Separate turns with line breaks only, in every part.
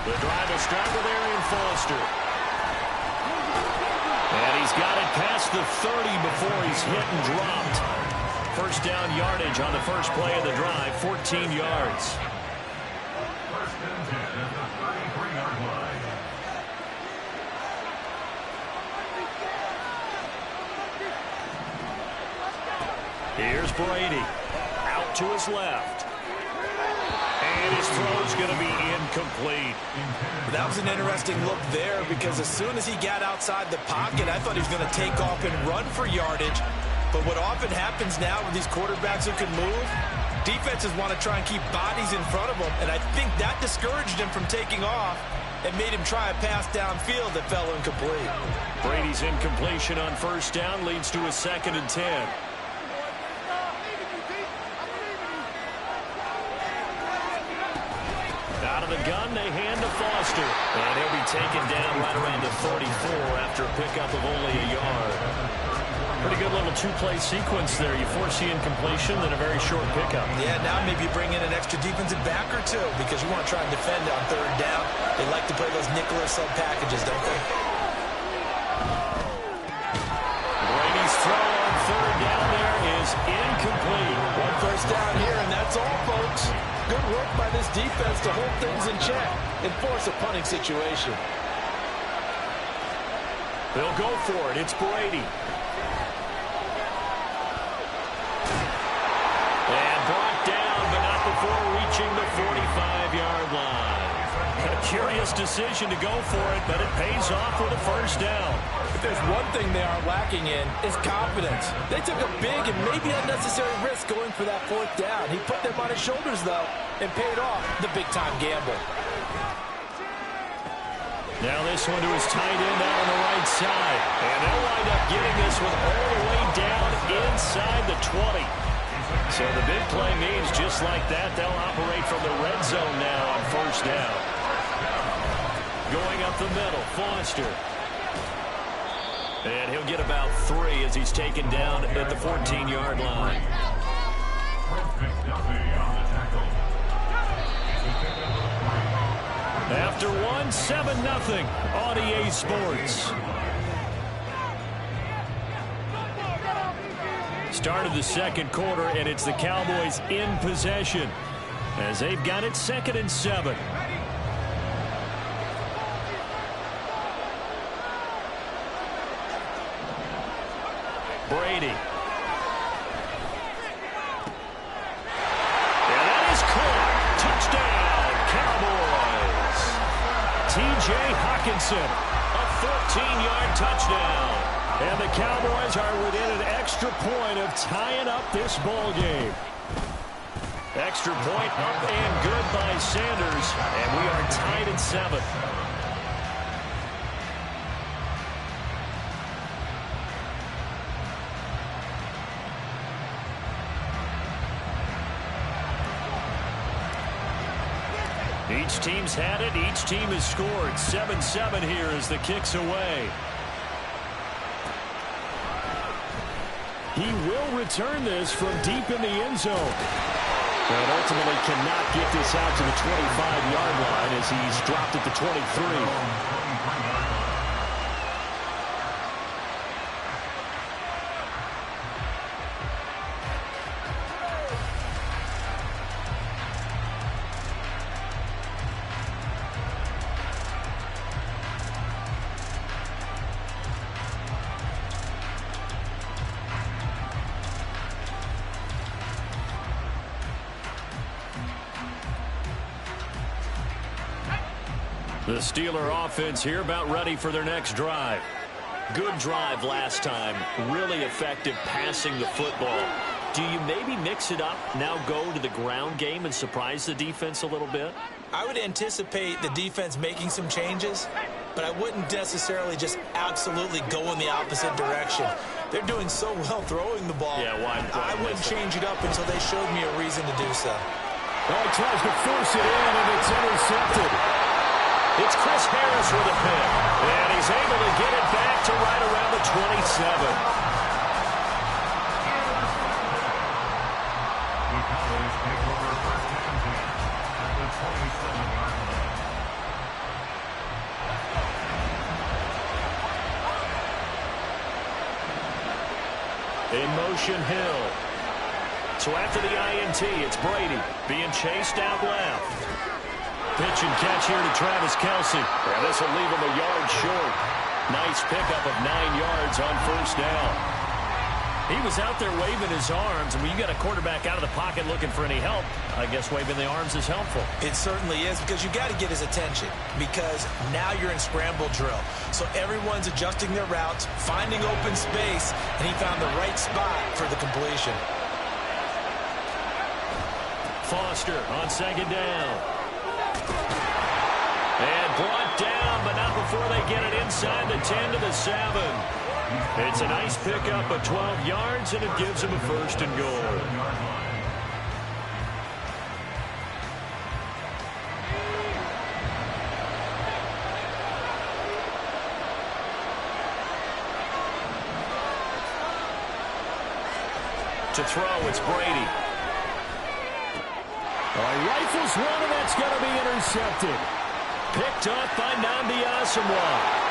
The drive will start with Arian Foster. And he's got it past the 30 before he's hit and dropped. First down yardage on the first play of the drive, 14 yards.
First and 10 at the 33-yard line.
Here's Brady. Out to his left. And his throw's going to be incomplete.
That was an interesting look there because as soon as he got outside the pocket, I thought he was going to take off and run for yardage. But what often happens now with these quarterbacks who can move, defenses want to try and keep bodies in front of them, and I think that discouraged him from taking off and made him try a pass downfield that fell incomplete.
Brady's incompletion on first down leads to a 2nd and 10. Out of the gun, they hand to Foster. And he'll be taken down right around the 34 after a pickup of only a yard. Pretty good little two-play sequence there. You force the incompletion, then a very short pickup.
Yeah, now maybe you bring in an extra defensive back or two because you want to try and defend on third down. They like to play those nickel or sub packages, don't they?
Brady's throw on third down there is incomplete.
One first down here, and that's all, folks. Good work by this defense to hold things in check and force a punting situation.
They'll go for it. It's Brady. And brought down, but not before reaching the 45-yard line. A curious decision to go for it, but it pays off with a first down.
If there's one thing they are lacking in, it's confidence. They took a big and maybe unnecessary risk going for that fourth down. He put them on his shoulders, though, and paid off the big-time gamble.
Now this one to his tight end out on the right side. And they'll wind up getting this one all the way down inside the 20. So the big play means just like that, they'll operate from the red zone now on first down. Going up the middle, Foster. And he'll get about 3 as he's taken down at the 14-yard line. After one, 7-0 on EA Sports. Start of the second quarter, and it's the Cowboys in possession as they've got it 2nd and 7. Brady. And that is caught. Touchdown, Cowboys. T.J. Hockenson, a 14-yard touchdown. And the Cowboys are within an extra point of tying up this ball game. Extra point up and good by Sanders, and we are tied at 7. Each team's had it. Each team has scored. 7-7 here as the kick's away. He will return this from deep in the end zone. But ultimately cannot get this out to the 25-yard line as he's dropped at the 23. The Steeler offense here about ready for their next drive. Good drive last time. Really effective passing the football. Do you maybe mix it up, now go to the ground game and surprise the defense a little bit?
I would anticipate the defense making some changes, but I wouldn't necessarily just absolutely go in the opposite direction. They're doing so well throwing the ball.
Yeah, why
I wouldn't change it up until they showed me a reason to do so.
Well, he tries to force it in, and it's intercepted. It's Chris Harris with a pick, and he's able to get it back to right around the 27. In motion, Hill. So after the INT, it's Brady being chased out left. Pitch and catch here to Travis Kelce. And this will leave him a yard short. Nice pickup of 9 yards on first down. He was out there waving his arms, and when you got a quarterback out of the pocket looking for any help, I guess waving the arms is helpful.
It certainly is, because you got to get his attention, because now you're in scramble drill. So everyone's adjusting their routes, finding open space, and he found the right spot for the completion.
Foster on second down. And brought down, but not before they get it inside the 10 to the 7. It's a nice pickup of 12 yards, and it gives him a first and goal. To throw, it's Brady. Rifles one, and that's going to be intercepted. Picked up by Nnamdi Asomugha.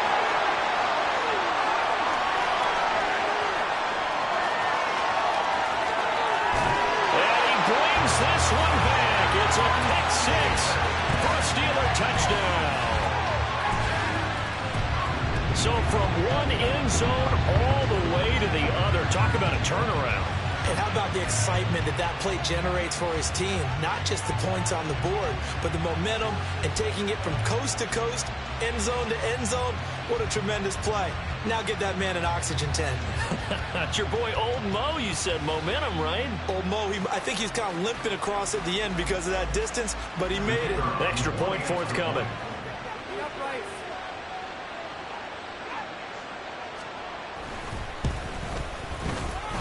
This one back. It's a pick six for a Steeler touchdown. So from one end zone all the way to the other. Talk about a turnaround.
And how about the excitement that play generates for his team? Not just the points on the board, but the momentum and taking it from coast to coast, end zone to end zone. What a tremendous play. Now get that man an oxygen tent.
That's your boy Old Mo. You said momentum, right?
Old Mo, I think he's kind of limping across at the end because of that distance, but he made it.
Extra point forthcoming.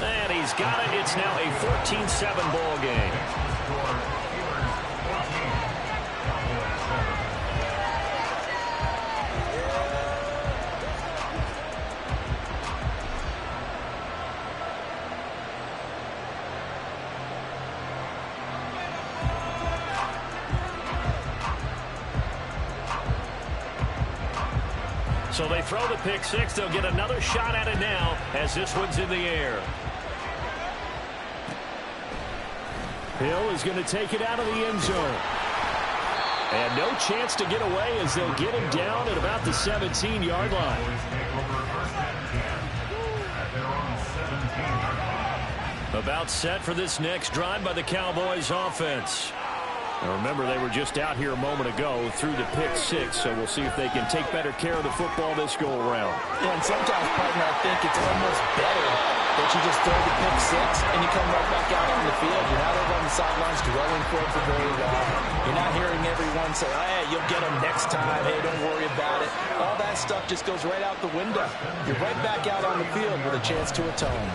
And he's got it. It's now a 14-7 ball game. So they throw the pick six. They'll get another shot at it now as this one's in the air. Hill is going to take it out of the end zone. And no chance to get away as they'll get him down at about the 17-yard line. About set for this next drive by the Cowboys offense. Now remember, they were just out here a moment ago through the pick six, so we'll see if they can take better care of the football this go-around.
Yeah, and sometimes, partner, I think it's almost better that you just throw the pick six and you come right back out on the field. You're not over on the sidelines dwelling for it for very long. You're not hearing everyone say, hey, you'll get them next time. Hey, don't worry about it. All that stuff just goes right out the window. You're right back out on the field with a chance to atone.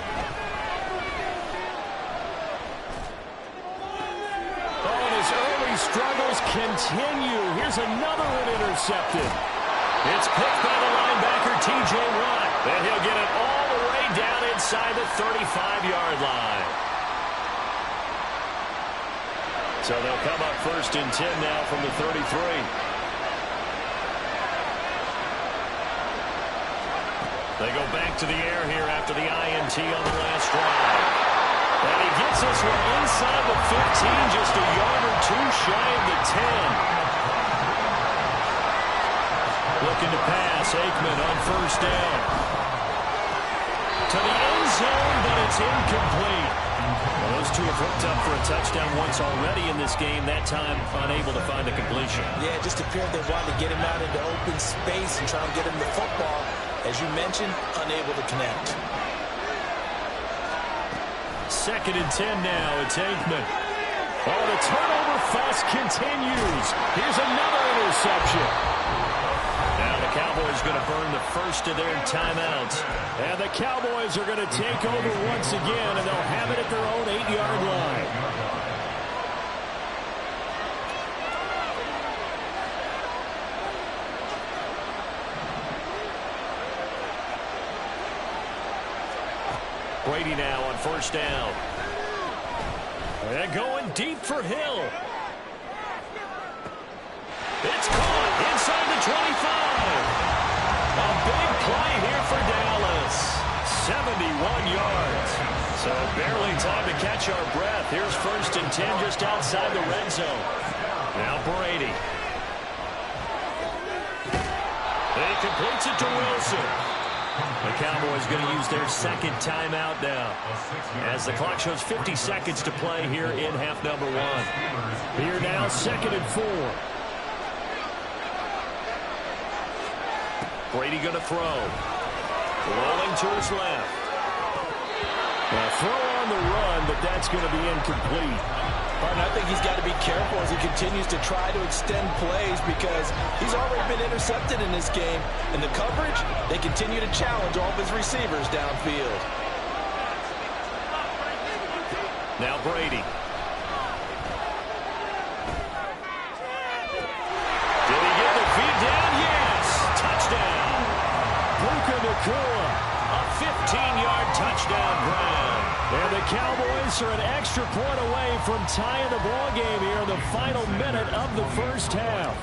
Early struggles continue. Here's another one intercepted. It's picked by the linebacker, T.J. Watt. And he'll get it all the way down inside the 35-yard line. So they'll come up first and 10 now from the 33. They go back to the air here after the INT on the last drive. And he gets this one inside the 15, just a yard or two shy of the 10. Looking to pass, Aikman on first down. To the end zone, but it's incomplete. Well, those two have hooked up for a touchdown once already in this game, that time unable to find a completion.
Yeah, it just appeared they wanted to get him out into open space and try and get him the football. As you mentioned, unable to connect.
Second and 10 now. It's Aikman. Oh, the turnover fuss continues. Here's another interception. Now the Cowboys going to burn the first of their timeouts. And the Cowboys are going to take over once again, and they'll have it at their own 8-yard line. Brady now on first down. And going deep for Hill. It's caught inside the 25. A big play here for Dallas. 71 yards. So barely time to catch our breath. Here's 1st and 10 just outside the red zone. Now Brady. He completes it to Wilson. The Cowboys going to use their 2nd timeout now, as the clock shows 50 seconds to play here in half number 1. Here now, 2nd and 4. Brady going to throw. Rolling to his left. A throw on the run, but that's going to be incomplete.
And I think he's got to be careful as he continues to try to extend plays, because he's already been intercepted in this game. And the coverage, they continue to challenge all of his receivers downfield.
Now Brady. Did he get the feet down? Yes! Touchdown! Puka Nacua, a 15-yard touchdown ground. And the Cowboys are an extra point away from tying the ball game here in the final minute of the 1st half.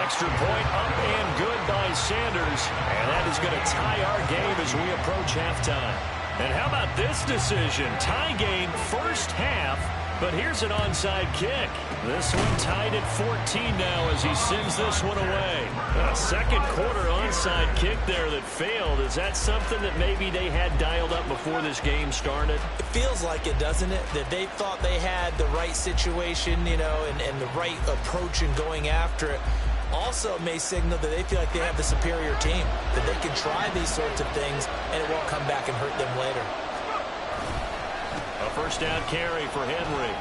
Extra point up and good by Sanders. And that is going to tie our game as we approach halftime. And how about this decision? Tie game 1st half. But here's an onside kick. This one tied at 14 now as he sends this one away. A 2nd quarter onside kick there that failed. Is that something that maybe they had dialed up before this game started?
It feels like it, doesn't it? That they thought they had the right situation, you know, and the right approach in going after it. Also may signal that they feel like they have the superior team, that they can try these sorts of things and it won't come back and hurt them later.
A 1st down carry for Henry.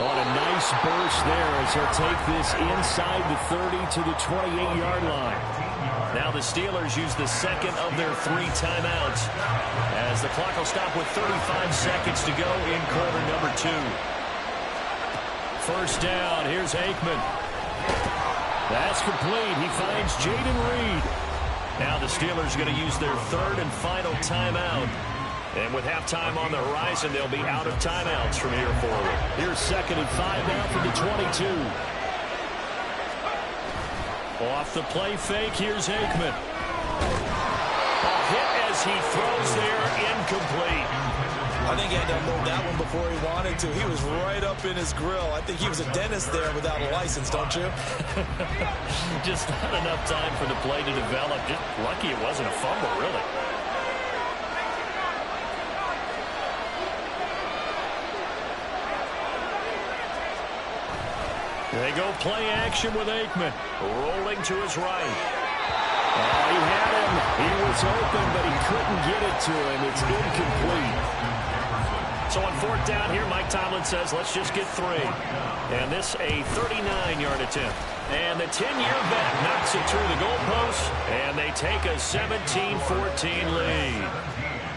On a nice burst there as he'll take this inside the 30 to the 28-yard line. Now the Steelers use the 2nd of their 3 timeouts, as the clock will stop with 35 seconds to go in quarter number 2. 1st down. Here's Aikman. That's complete. He finds Jaden Reed. Now the Steelers are going to use their 3rd and final timeout. And with halftime on the horizon, they'll be out of timeouts from here forward. Here's 2nd and 5 now from the 22. Off the play fake, here's Aikman. A hit as he throws there, incomplete.
I think he had to unload that one before he wanted to. He was right up in his grill. I think he was a dentist there without a license, don't you?
Just not enough time for the play to develop. Just lucky it wasn't a fumble, really. They go play action with Aikman. Rolling to his right. Oh, he had him. He was open, but he couldn't get it to him. It's incomplete. So on 4th down here, Mike Tomlin says, let's just get 3. And this a 39-yard attempt. And the 10-year vet knocks it through the goalpost, and they take a 17-14 lead.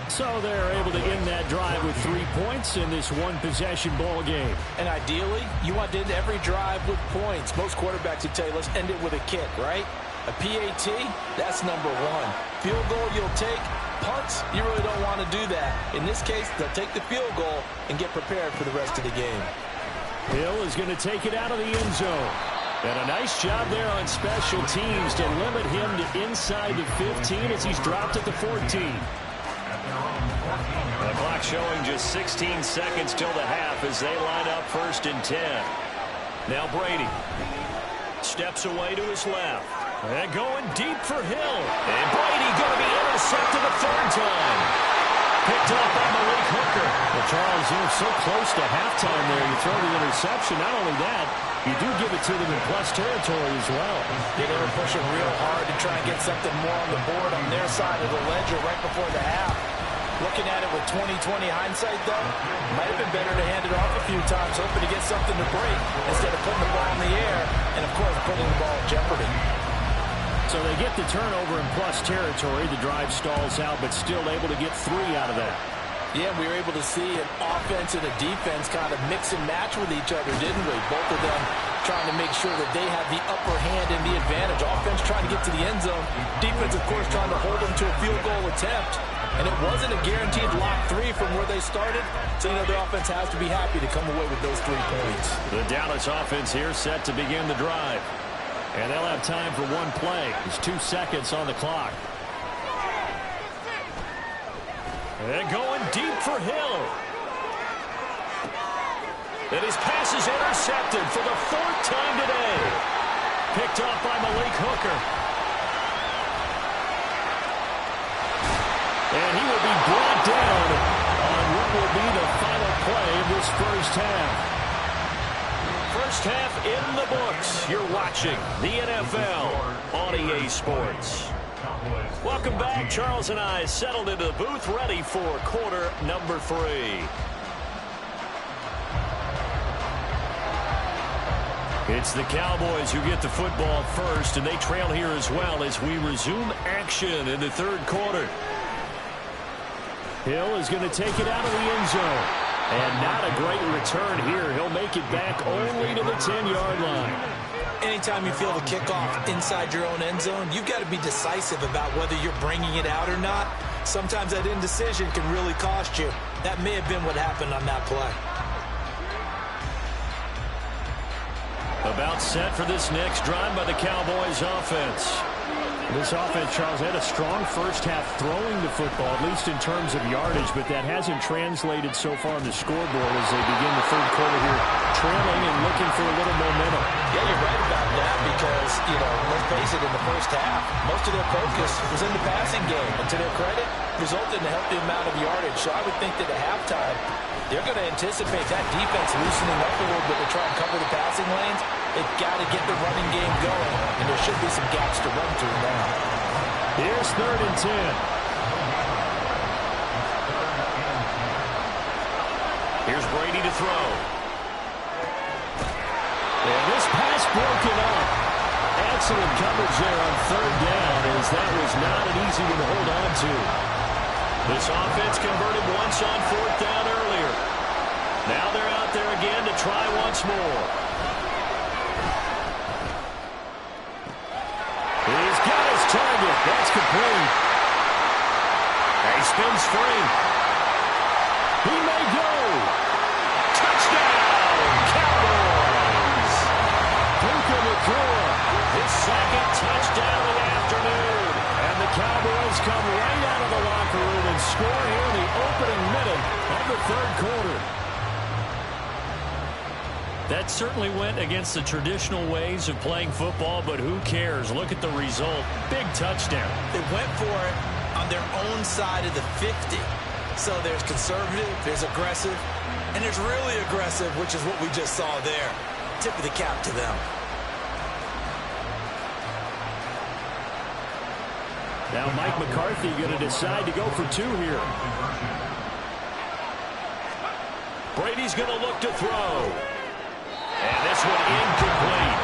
So they're able to end that drive with 3 points in this one-possession ball game.
And ideally, you want to end every drive with points. Most quarterbacks would tell you, let's end it with a kick, right? A PAT, that's number 1. Field goal you'll take. Punts, you really don't want to do that. In this case, they'll take the field goal and get prepared for the rest of the game.
Hill is going to take it out of the end zone. And a nice job there on special teams to limit him to inside the 15 as he's dropped at the 14. The clock showing just 16 seconds till the half as they line up 1st and 10. Now Brady steps away to his left. And going deep for Hill. And Brady going to be intercepted a 3rd time. Picked up by Malik Hooker. Well, Charles, you're so close to halftime there. You throw the interception. Not only that, you do give it to them in plus territory as well.
Yeah, they were pushing real hard to try and get something more on the board on their side of the ledger right before the half. Looking at it with 20/20 hindsight, though, might have been better to hand it off a few times, hoping to get something to break instead of putting the ball in the air and, of course, putting the ball in jeopardy.
So they get the turnover in plus territory. The drive stalls out, but still able to get 3 out of that.
Yeah, we were able to see an offense and a defense kind of mix and match with each other, didn't we? Both of them trying to make sure that they have the upper hand and the advantage. Offense trying to get to the end zone. Defense, of course, trying to hold them to a field goal attempt. And it wasn't a guaranteed lock 3 from where they started. So, you know, the offense has to be happy to come away with those 3 points.
The Dallas offense here set to begin the drive. And they'll have time for one play. There's 2 seconds on the clock. And going deep for Hill. And his pass is intercepted for the 4th time today. Picked off by Malik Hooker. And he will be brought down on what will be the final play of this first half. First half in the books. You're watching the NFL on EA Sports. Welcome back. Charles and I settled into the booth, ready for quarter number 3. It's the Cowboys who get the football first, and they trail here as well as we resume action in the third quarter. Hill is going to take it out of the end zone. And not a great return here. He'll make it back only to the 10-yard line.
Anytime you feel the kickoff inside your own end zone, you've got to be decisive about whether you're bringing it out or not. Sometimes that indecision can really cost you. That may have been what happened on that play.
About set for this next drive by the Cowboys offense. This offense, Charles, had a strong first half throwing the football, at least in terms of yardage, but that hasn't translated so far on the scoreboard as they begin the third quarter here, trailing and looking for a little momentum.
Yeah, you're right about that because, let's face it, in the first half, most of their focus was in the passing game. And to their credit, resulted in a healthy amount of yardage. So I would think that at halftime, they're going to anticipate that defense loosening up a little bit to try and cover the passing lanes. They've got to get the running game going, and there should be some gaps to run through now.
Here's 3rd and 10. Here's Brady to throw. And this pass broken up. Excellent coverage there on 3rd down, as that was not an easy one to hold on to. This offense converted once on 4th down earlier. Now they're out there again to try once more. He's got his target. That's complete. And he spins free. He may go. Touchdown, Cowboys. Puka Nacua, his 2nd touchdown of the afternoon. And the Cowboys come right out of the locker room and score here in the opening minute of the third quarter. That certainly went against the traditional ways of playing football, but who cares? Look at the result. Big touchdown.
They went for it on their own side of the 50. So there's conservative, there's aggressive, and there's really aggressive, which is what we just saw there. Tip of the cap to them.
Now Mike McCarthy going to decide to go for 2 here. Brady's going to look to throw. And this one incomplete.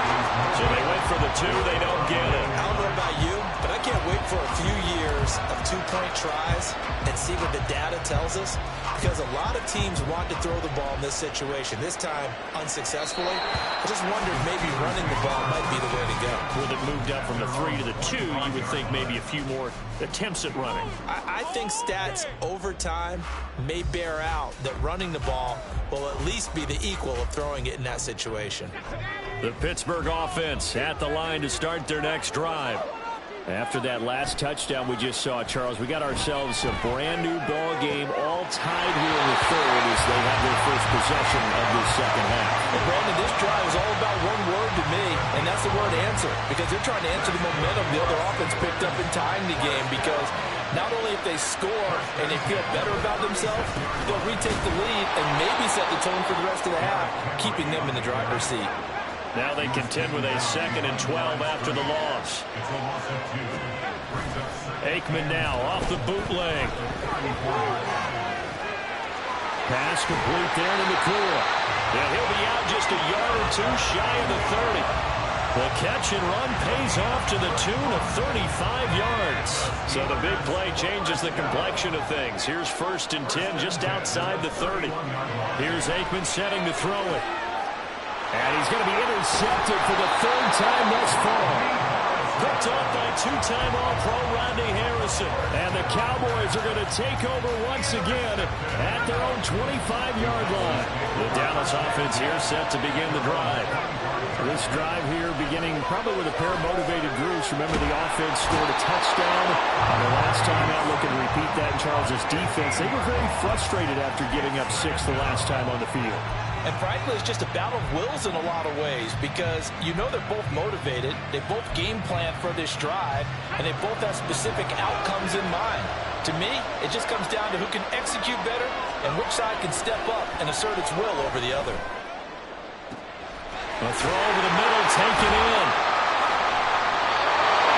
So they went for the 2. They don't get it.
I don't know about you, but I can't wait for a few years of 2-point tries and see what the data tells us. Because a lot of teams want to throw the ball in this situation. This time, unsuccessfully. I just wondered maybe running the ball might be the way to go.
With it moved up from the 3 to the 2, you would think maybe a few more attempts at running.
I think stats over time may bear out that running the ball will at least be the equal of throwing it in that situation.
The Pittsburgh offense at the line to start their next drive. After that last touchdown we just saw, Charles, we got ourselves a brand new ball game, all tied here in the third as they have their first possession of this second half.
And Brandon, this drive is all about one word to me, and that's the word answer, because they're trying to answer the momentum the other offense picked up in tying the game, because not only if they score and they feel better about themselves, they'll retake the lead and maybe set the tone for the rest of the half, keeping them in the driver's seat.
Now they contend with a 2nd and 12 after the loss. Aikman now off the bootleg. Pass complete there to Nacua. And he'll be out just a yard or 2 shy of the 30. The catch and run pays off to the tune of 35 yards. So the big play changes the complexion of things. Here's 1st and 10 just outside the 30. Here's Aikman setting to throw it. And he's going to be intercepted for the 3rd time thus far. Picked off by 2-time All-Pro Rodney Harrison. And the Cowboys are going to take over once again at their own 25-yard line. The down Dallas offense here set to begin the drive. This drive here beginning probably with a pair of motivated groups. Remember, the offense scored a touchdown. The last time out, looking to repeat that in Charles' defense. They were very frustrated after giving up 6 the last time on the field.
And frankly, it's just a battle of wills in a lot of ways because you know they're both motivated. They both game plan for this drive, and they both have specific outcomes in mind. To me, it just comes down to who can execute better and which side can step up and assert its will over the other.
A throw over the middle, taken in.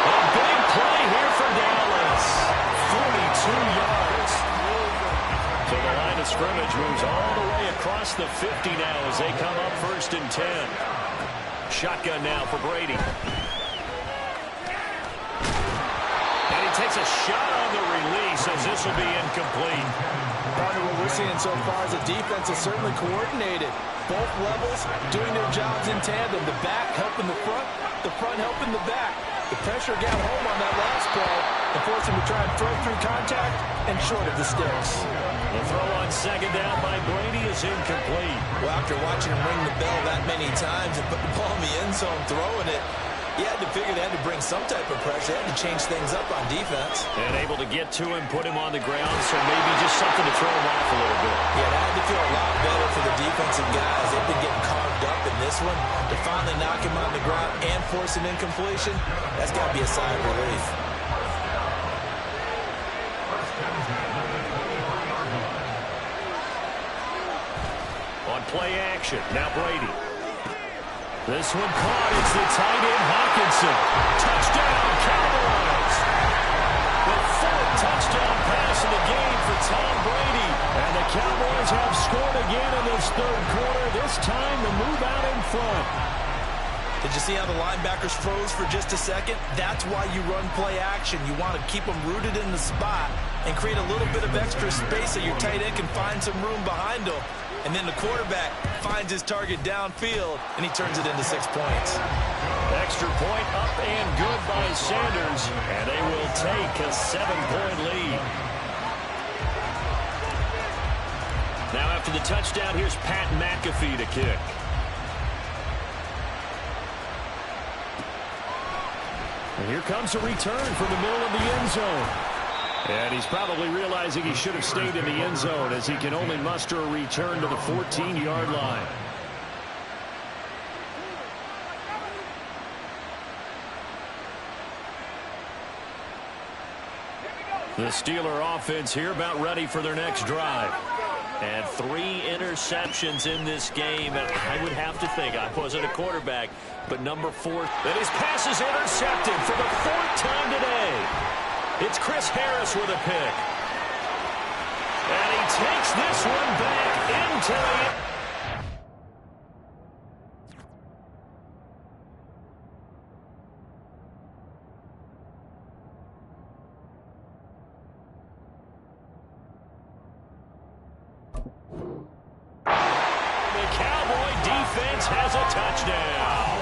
A big play here for Dallas. 42 yards. So the line of scrimmage moves all the way across the 50 now as they come up 1st and 10. Shotgun now for Brady. And he takes a shot on the release as this will be incomplete.
Partner, what we're seeing so far is the defense is certainly coordinated. Both levels doing their jobs in tandem. The back helping the front helping the back. The pressure got home on that last play and forced him to try and throw through contact and short of the sticks.
The throw on 2nd down by Brady is incomplete.
Well, after watching him ring the bell that many times and put the ball in the end zone throwing it, you had to figure they had to bring some type of pressure. They had to change things up on defense.
And able to get to him, put him on the ground, so maybe just something to throw him off a little bit.
Yeah, that had to feel a lot better for the defensive guys. They've been getting carved up in this one. To finally knock him on the ground and force an incompletion, that's got to be a sigh of relief.
On play action, now Brady. This one caught. It's the tight end, Hawkinson. Touchdown, Cowboys. The 4th touchdown pass of the game for Tom Brady. And the Cowboys have scored again in this 3rd quarter. This time the move out in front.
Did you see how the linebackers froze for just a second? That's why you run play action. You want to keep them rooted in the spot and create a little bit of extra space so your tight end can find some room behind them. And then the quarterback finds his target downfield, and he turns it into 6 points.
Extra point up and good by Sanders, and they will take a 7-point lead. Now after the touchdown, here's Pat McAfee to kick. And here comes a return from the middle of the end zone. And he's probably realizing he should have stayed in the end zone as he can only muster a return to the 14-yard line. The Steeler offense here about ready for their next drive. And 3 interceptions in this game. And I would have to think, I wasn't a quarterback, but number 4. And his pass is intercepted for the 4th time today. It's Chris Harris with a pick. And he takes this one back into the... The Cowboy defense has a touchdown.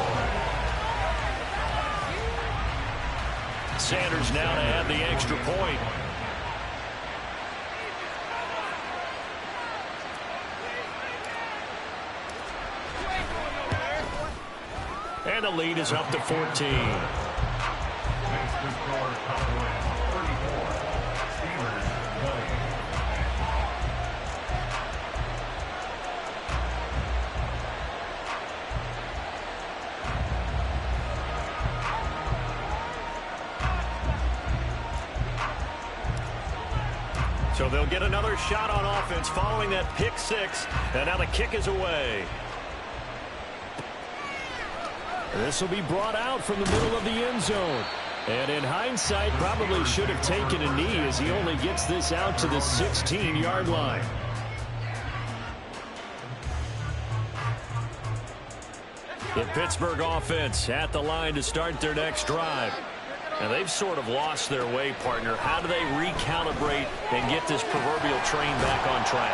Sanders now to add the extra point. And the lead is up to 14.
Next to score, Cowboys 34, Steelers 20.
So they'll get another shot on offense following that pick 6. And now the kick is away. This will be brought out from the middle of the end zone. And in hindsight, probably should have taken a knee as he only gets this out to the 16-yard line. The Pittsburgh offense at the line to start their next drive. And they've sort of lost their way, partner. How do they recalibrate and get this proverbial train back on track?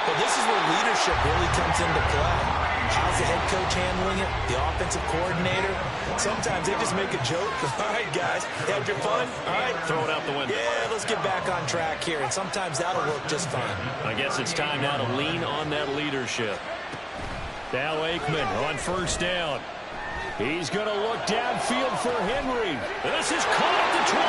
Well, this is where leadership really comes into play. How's the head coach handling it? The offensive coordinator? Sometimes they just make a joke. All right, guys, had your fun? All right.
Throw it out the window.
Yeah, let's get back on track here. And sometimes that'll work just fine.
I guess it's time now to lean on that leadership. Now Aikman on first down. He's going to look downfield for Henry. This is caught at the 20.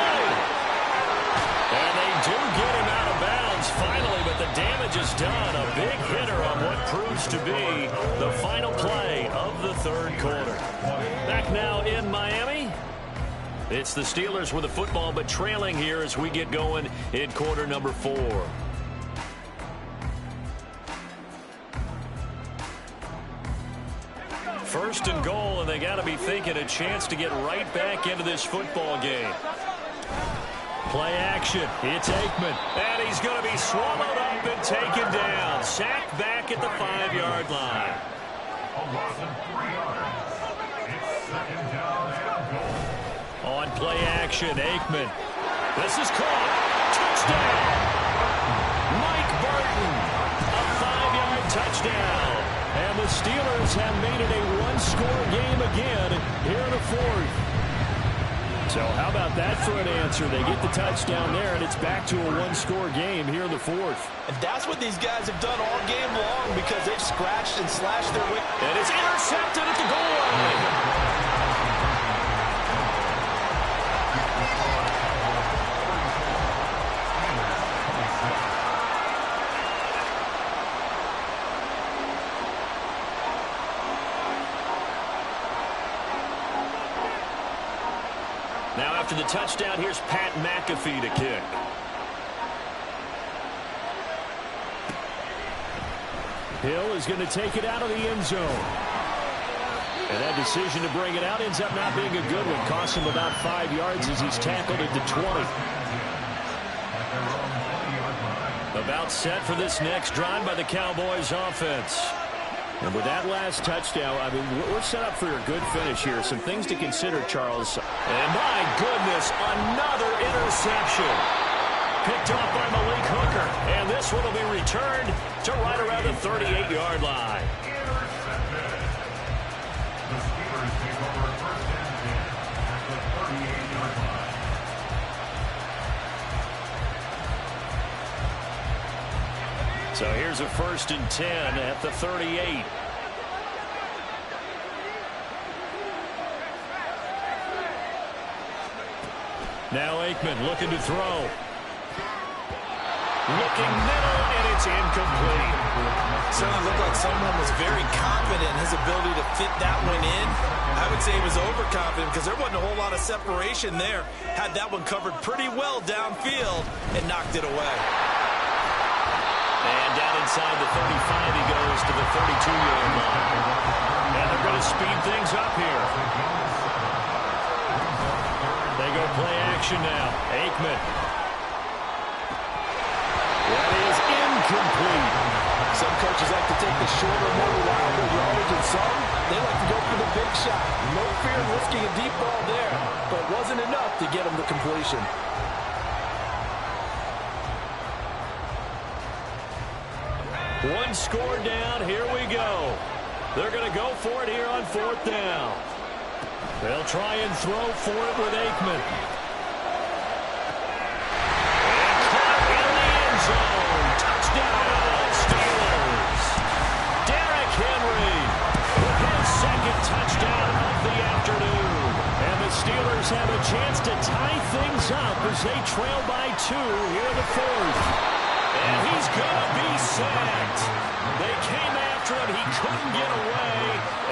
And they do get him out of bounds finally, but the damage is done. A big hitter on what proves to be the final play of the third quarter. Back now in Miami. It's the Steelers with the football, but trailing here as we get going in quarter number 4. First and goal, and they got to be thinking a chance to get right back into this football game. Play action. It's Aikman. And he's going to be swallowed up and taken down. Sacked back at the 5-yard line.
A loss of 3 yards. It's second down and goal.
On play action, Aikman. This is caught. Touchdown. Mike Burton. A 5-yard touchdown. And the Steelers have made it a one-score game again here in the fourth. So how about that for an answer? They get the touchdown there, and it's back to a one-score game here in the fourth.
And that's what these guys have done all game long because they've scratched and slashed their way.
And it's intercepted at the goal line. Now after the touchdown, here's Pat McAfee to kick. Hill is going to take it out of the end zone. And that decision to bring it out ends up not being a good one. Costs him about 5 yards as he's tackled at the 20. About set for this next drive by the Cowboys offense. And with that last touchdown, I mean, we're set up for a good finish here. Some things to consider, Charles. And my goodness, another interception. Picked off by Malik Hooker. And this one will be returned to right around the 38-yard line.
Intercepted. The Steelers take over first and 10 at the 38-yard line.
So here's a first and 10 at the 38. Now Aikman looking to throw. Looking middle, and it's incomplete.
Certainly looked like someone was very confident in his ability to fit that one in. I would say he was overconfident because there wasn't a whole lot of separation there. Had that one covered pretty well downfield and knocked it away.
And down inside the 35, he goes to the 32-yard line. And they're going to speed things up here. They go play action now. Aikman. That is incomplete.
Some coaches like to take the shorter, more reliable yardage, and some, they like to go for the big shot. No fear of risking a deep ball there, but it wasn't enough to get him the completion.
One score down. Here we go. They're going to go for it here on fourth down. They'll try and throw for it with Aikman. And caught in the end zone. Touchdown, Steelers. Derrick Henry with his second touchdown of the afternoon. And the Steelers have a chance to tie things up as they trail by 2 here in the fourth. And he's going to be sacked. They came after him. He couldn't get away.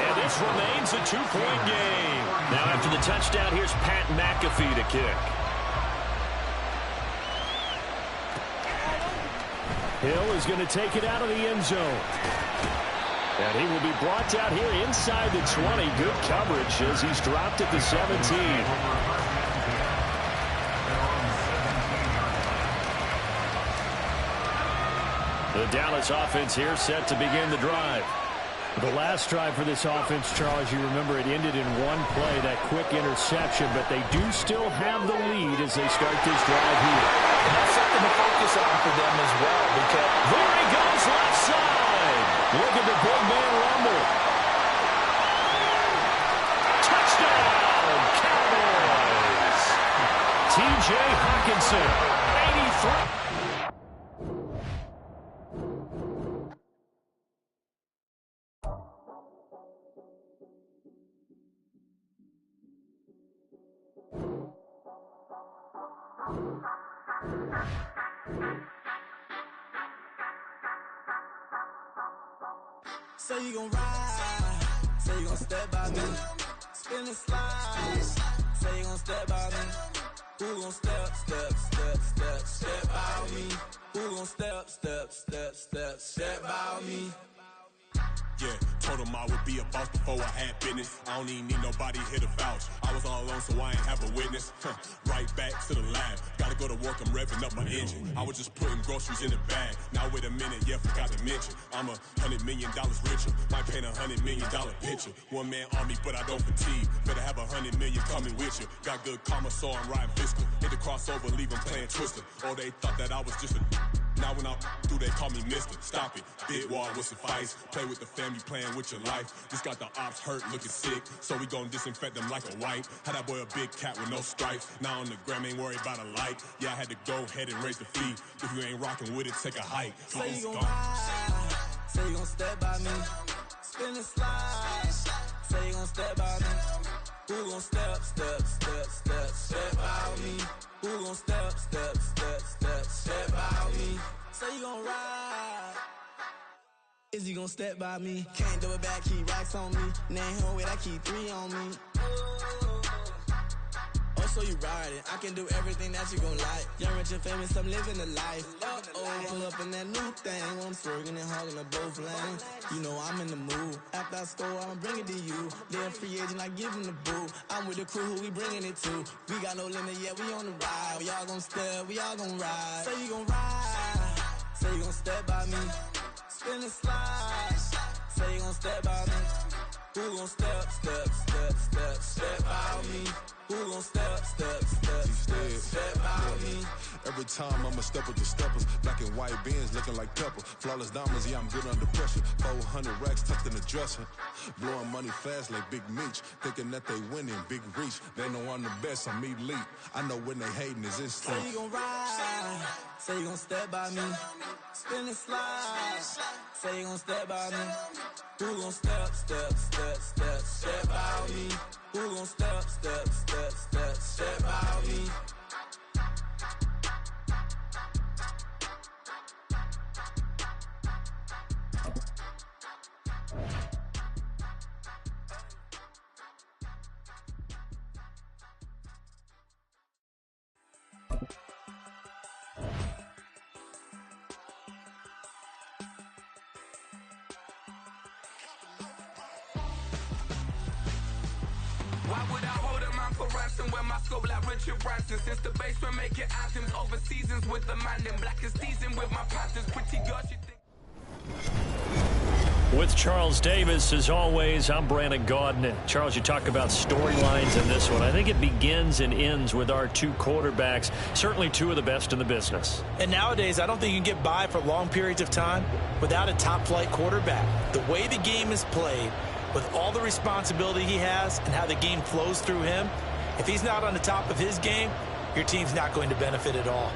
And this remains a 2-point game. Now after the touchdown, here's Pat McAfee to kick. Hill is going to take it out of the end zone. And he will be brought down here inside the 20. Good coverage as he's dropped at the 17. The Dallas offense here set to begin the drive. The last drive for this offense, Charles, you remember it ended in one play, that quick interception, but they do still have the lead as they start this drive here.
And that's something to focus on for them as well, because
there he goes left side. Look at the big man rumble. Touchdown, Cowboys. T.J. Hockenson, 83.
Say you gon' ride, say you gon' step by me. Spin and slide, say you gon' step by me. Who gon' step by me? Who gon' step by me?
Yeah, told him I would be a boss before I had business. I don't even need nobody here to vouch. I was all alone, so I ain't have a witness. Right back to the lab. Gotta go to work, I'm revving up my engine. I was just putting groceries in the bag. Now wait a minute, yeah, forgot to mention. I'm $100 million richer. Might paint $100 million picture. One man army, but I don't fatigue. Better have 100 million coming with you. Got good karma, so I'm riding fiscal. Hit the crossover, leave them playing Twister. Oh, they thought that I was just a... Now when I do, they call me Mister. Stop it. Big wall with suffice. Play with the family, playing with your life. This got the ops hurt, looking sick. So we gon' disinfect them like a wipe. Had that boy a big cat with no stripes. Now on the gram, ain't worried about a light. Yeah, I had to go ahead and raise the fee. If you ain't rocking with it, take a hike.
Say you gon' ride, say you gon' step by me. Spin and slide, say you gon' step by me. Who gon' step by me? Who gon' step by me? Say you gon' ride, is he gon' step by me? Can't do it back, keep racks on me. Name home with I keep 3 on me. Oh, so you riding, I can do everything that you gon' like. Young, rich, and famous, I'm living the life. Pull up in that new thing, when I'm swerving and hogging the both lanes. You know I'm in the mood. After I score, I'ma bring it to you. They're a free agent, I give him the boo. I'm with the crew, who we bringing it to. We got no limit, yeah, we on the ride. We all gon' step, we all gon' ride. Say you gon' ride, say you gon' step by me. Spin and slide, say you gon' step by me. Who gon' step by me? Who gon' step by me?
Every time I'ma step with the steppers. Black and white beans looking like pepper. Flawless diamonds, yeah, I'm good under pressure. 400 racks tucked in the dresser. Blowing money fast like Big Meech. Thinking that they winning, big reach. They know I'm the best, I'm elite. I know when they hating is instinct.
Say you gon' ride, say you gon' step by me. Spin and slide, say you gon' step by me. Who gon' step by me? Who gon' step by me?
Why would I hold a man for ransom when my scope like Richard Branson? Since the basement making anthems over seasons with the man in black is teasing with my Panthers. Pretty girl, she think.
With Charles Davis, as always, I'm Brandon Gaudin. Charles, you talk about storylines in this one. I think it begins and ends with our 2 quarterbacks, certainly 2 of the best in the business.
And nowadays, I don't think you can get by for long periods of time without a top-flight quarterback. The way the game is played, with all the responsibility he has and how the game flows through him, if he's not on the top of his game, your team's not going to benefit at all.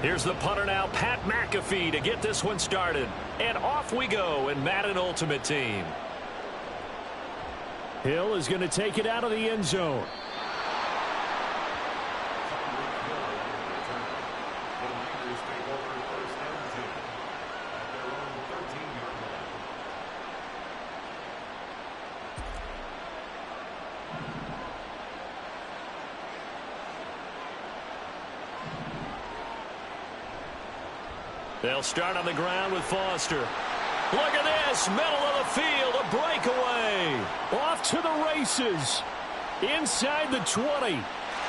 Here's the punter now, Pat McAfee, to get this one started. And off we go in Madden Ultimate Team. Hill is going to take it out of the end zone. They'll start on the ground with Foster. Look at this, middle of the field, a breakaway. Off to the races. Inside the 20.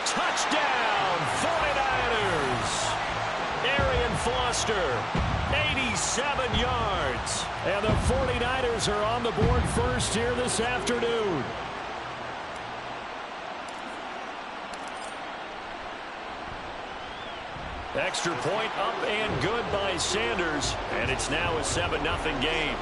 Touchdown, 49ers. Arian Foster, 87 yards. And the 49ers are on the board first here this afternoon. Extra point up and good by Sanders, and it's now a 7-0 game.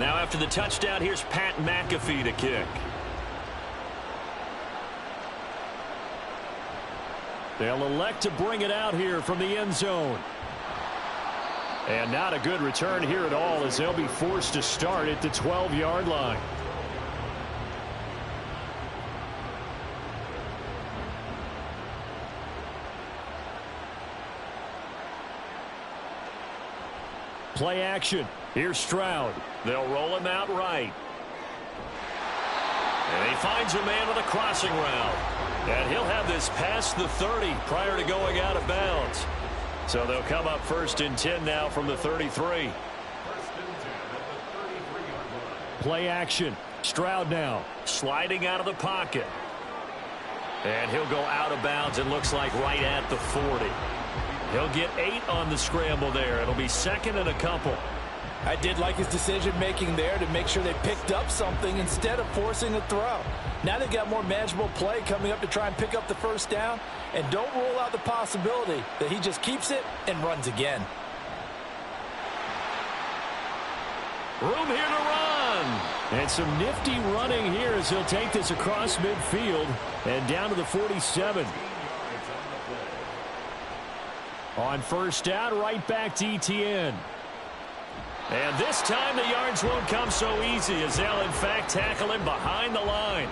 now after the touchdown, here's Pat McAfee to kick. They'll elect to bring it out here from the end zone. And not a good return here at all, as they'll be forced to start at the 12-yard line. Play action. Here's Stroud. They'll roll him out right. And he finds a man on a crossing route. And he'll have this past the 30 prior to going out of bounds. So they'll come up 1st and 10 now from the 33. Play action. Stroud now sliding out of the pocket. And he'll go out of bounds, it looks like right at the 40. He'll get 8 on the scramble there. It'll be 2nd and a couple.
I did like his decision-making there to make sure they picked up something instead of forcing a throw. Now they've got more manageable play coming up to try and pick up the 1st down. And don't rule out the possibility that he just keeps it and runs again.
Room here to run. And some nifty running here as he'll take this across midfield and down to the 47. On 1st down, right back to ETN. And this time the yards won't come so easy, as they'll in fact tackle him behind the line.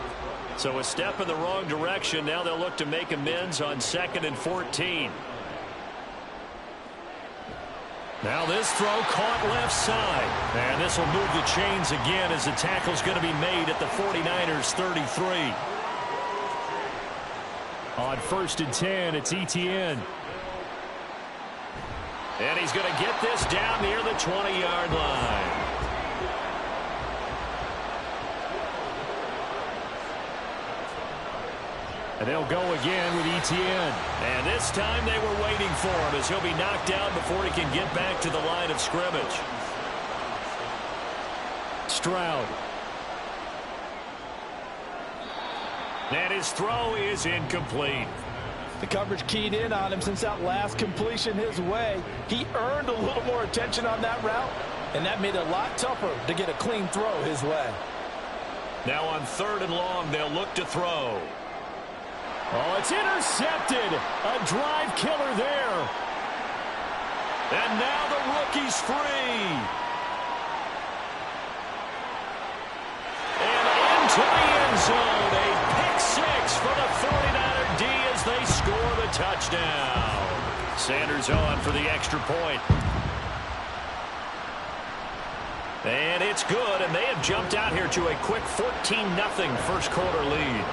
So a step in the wrong direction. Now they'll look to make amends on 2nd and 14. Now this throw caught left side. And this will move the chains again as the tackle's going to be made at the 49ers 33. On 1st and 10, it's ETN. And he's going to get this down near the 20-yard line. And they'll go again with ETN. And this time they were waiting for him, as he'll be knocked down before he can get back to the line of scrimmage. Stroud. And his throw is incomplete.
The coverage keyed in on him since that last completion his way. He earned a little more attention on that route, and that made it a lot tougher to get a clean throw his way.
Now on 3rd and long, they'll look to throw. Oh, it's intercepted. A drive killer there. And now the rookie's free. And into the end zone. A pick 6 for the 49er D as they score the touchdown. Sanders on for the extra point. And it's good, and they have jumped out here to a quick 14-0 first quarter lead.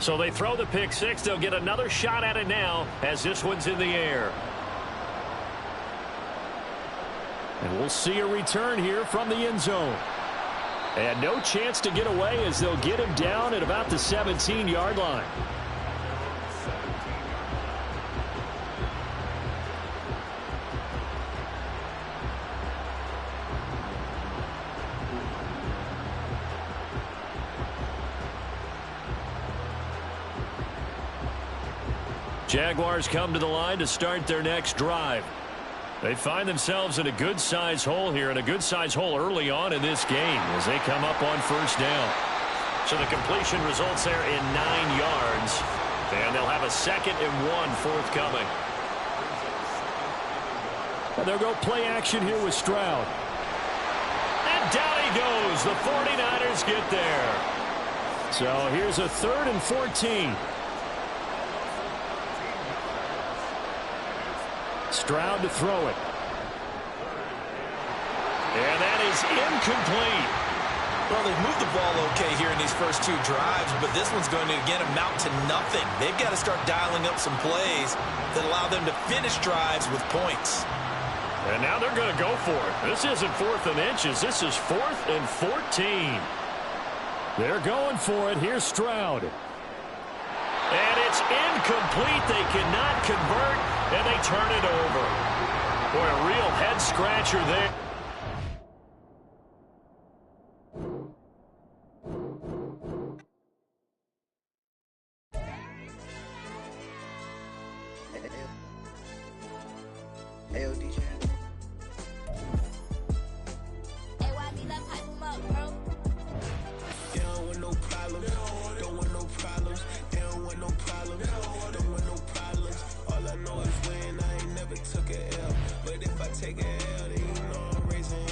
So they throw the pick 6. They'll get another shot at it now as this one's in the air. And we'll see a return here from the end zone. And no chance to get away as they'll get him down at about the 17-yard line. Jaguars come to the line to start their next drive. They find themselves in a good-sized hole here, and a good-sized hole early on in this game as they come up on 1st down. So the completion results there in 9 yards, and they'll have a 2nd and 1 forthcoming. And they'll go play action here with Stroud. And down he goes. The 49ers get there. So here's a 3rd and 14. Stroud to throw it. And that is incomplete.
Well, they've moved the ball okay here in these first two drives, but this one's going to, again, amount to nothing. They've got to start dialing up some plays that allow them to finish drives with points.
And now they're going to go for it. This isn't 4th and inches. This is 4th and 14. They're going for it. Here's Stroud. And it's incomplete. They cannot convert, and they turn it over. Boy, a real head-scratcher there.